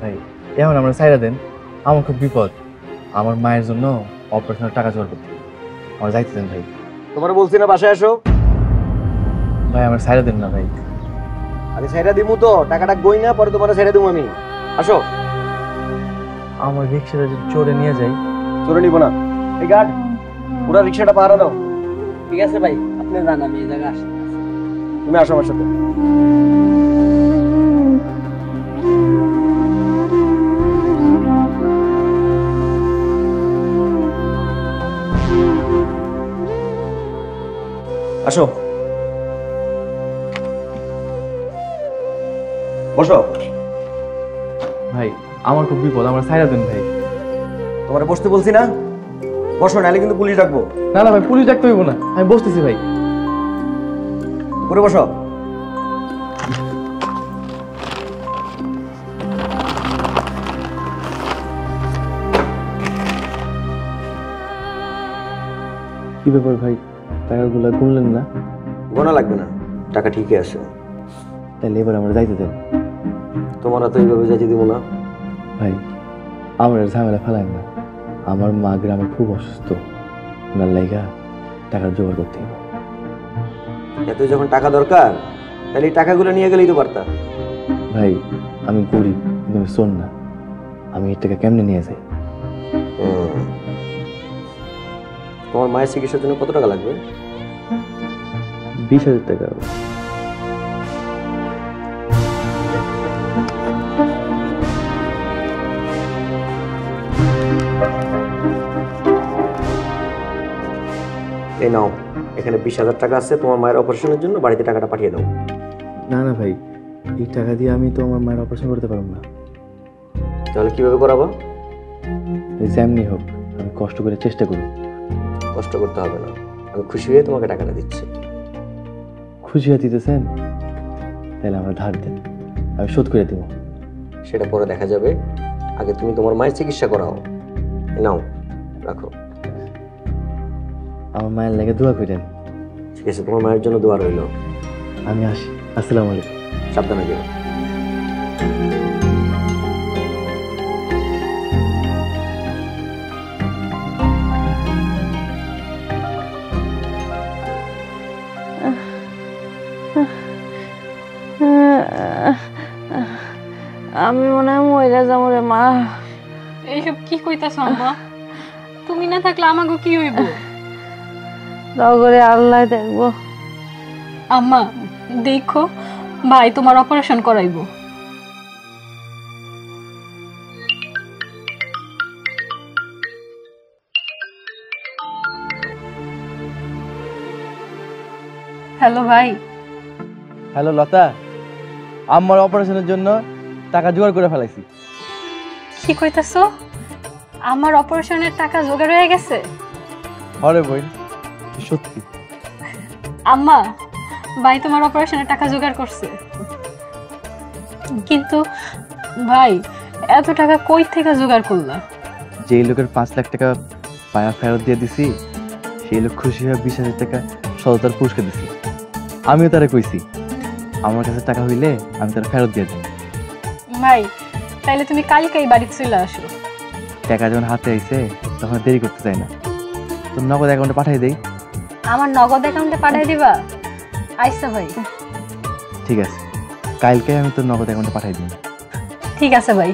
ভাই এখন আমরা সাইরা দেন, আমার খুব বিপদ। আমার মায়ের জন্য অপারেশনের টাকা জোগাড় করতে আমার যাইতে দেন ভাই। তোমার বলছি না বাসায় আসো। ভাই আমার সাইরা দেন না ভাই। আরে সাইরা দিমু তো, টাকাটা গই না, পরে তোমার সাইরা দিমু আমি। আসো। আমার রিক্সাটা যদি চোরে নিয়ে যাই। চোরে নিব না। এই গার্ড, পুরো রিক্সাটা পাহারা দাও। ঠিক আছে ভাই, আপনি যান, আমি এই জায়গায় আসি। তুমি আসো আমার সাথে। আসো, বসো। ভাই আমার খুব বিপদ, আমার সাইরা দেন ভাই। তোমার বসতে বলছি না, বসো, নাহলে কিন্তু পুলিশ ডাকবো। না না ভাই, পুলিশ ডাকতে হইব না, আমি বসতেছি ভাই। করে বসো। কি ব্যাপার ভাই, টাকাগুলো গুনলেন না? গোনা লাগবে না, টাকা ঠিকই আছে। তাহলে এবার আমরা যাইতে দেন। তোমার তো এইভাবে যাইতে দিব না। ভাই আমার ঝামেলা ফেলায় না, আমার মা গ্রামে খুব অসুস্থ, ওনার লাইগা টাকার জোগাড় করতে হবে। এত যখন টাকা দরকার, তাহলে এই টাকাগুলো নিয়ে গেলেই তো পারতা। ভাই আমি গরিব, কিন্তু আমি শোন না, আমি এই টাকা কেমনে নিয়ে যাই? তোমার মায়ের চিকিৎসার জন্য কত টাকা লাগবে? 20,000 টাকা। এই নাও, এখানে 20,000 টাকা আছে, তোমার মায়ের অপারেশনের জন্য বাড়িতে টাকাটা পাঠিয়ে দাও। না না ভাই, এই টাকা দিয়ে আমি তো আমার মায়ের অপারেশন করতে পারবো না। তাহলে কিভাবে করাবো? যেমনি হোক আমি কষ্ট করে চেষ্টা করি। কষ্ট করতে হবে না, আমি খুশি হয়ে তোমাকে টাকাটা দিচ্ছি। খুশি হয়ে দিতেছেন? তাহলে আমরা ধার দেন, আমি শোধ করে দেবো। সেটা পরে দেখা যাবে, আগে তুমি তোমার মায়ের চিকিৎসা করাও। নাও, রাখো। আমার মায়ের লেগে দোয়া করেন। ঠিক আছে, তোমার মায়ের জন্য দোয়া রইল। আমি আসি, আসসালামু আলাইকুম। সাবধানে যেও। আমি মনে হয় মইরা যাবো রে মা। এইসব কি কইতাছ আম্মা? তুমি না থাকলে আমাকে কি হইব? দাও করে আল্লাহ দেখবো। আম্মা দেখো, ভাই তোমার অপারেশন করাইবো। হ্যালো ভাই। হ্যালো লতা, আমার অপারেশনের জন্য টাকা জোগাড় করে ফেলাইছি। কি কইতাছো? আমার অপারেশনের টাকা জোগাড় হয়ে গেছে? আরে বই সত্যি? আম্মা, ভাই তোমার অপারেশনের টাকা জোগাড় করছে। কিন্তু ভাই এত টাকা কই থেকে জোগাড় করলা? যেই লোকের 5 লাখ টাকা পায়া ফেরত দিয়ে দিছি, সেই লোক খুশি হয়ে 20,000 টাকা সততার পুরস্কার দিছি। আমিও তারা কইছি আমার কাছে টাকা হইলে আমি তারা ফেরত দিয়ে দেব। ভাই তাইলে তুমি কালকেই বাড়িতে চলে আসো। টাকা যখন হাতে আইছে তখন দেরি করতে চাই না, তো নগদ অ্যাকাউন্টে পাঠিয়ে দেই। আমার নগদ অ্যাকাউন্টে পাঠিয়ে দিবা? আইসা ভাই। ঠিক আছে, কালকে আমি তোর নগদ অ্যাকাউন্টে পাঠিয়ে দিই। ঠিক আছে ভাই।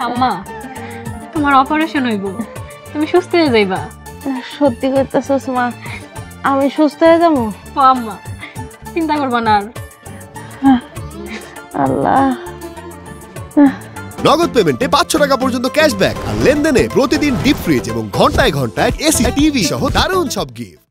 আম্মা তোমার অপারেশন হইব, তুমি সুস্থ হয়ে যাইবা। সত্যি কইতাছস মা? আমি সুস্থ হয়ে যাবো? ও আম্মা চিন্তা করবা না আর। আল্লাহ। নগদ পেমেন্টে 500 টাকা পর্যন্ত ক্যাশব্যাক আর লেনদেনে প্রতিদিন ডিপ ফ্রিজ এবং ঘন্টায় ঘন্টায় এসি টিভি সহ দারুণ সব গিফট।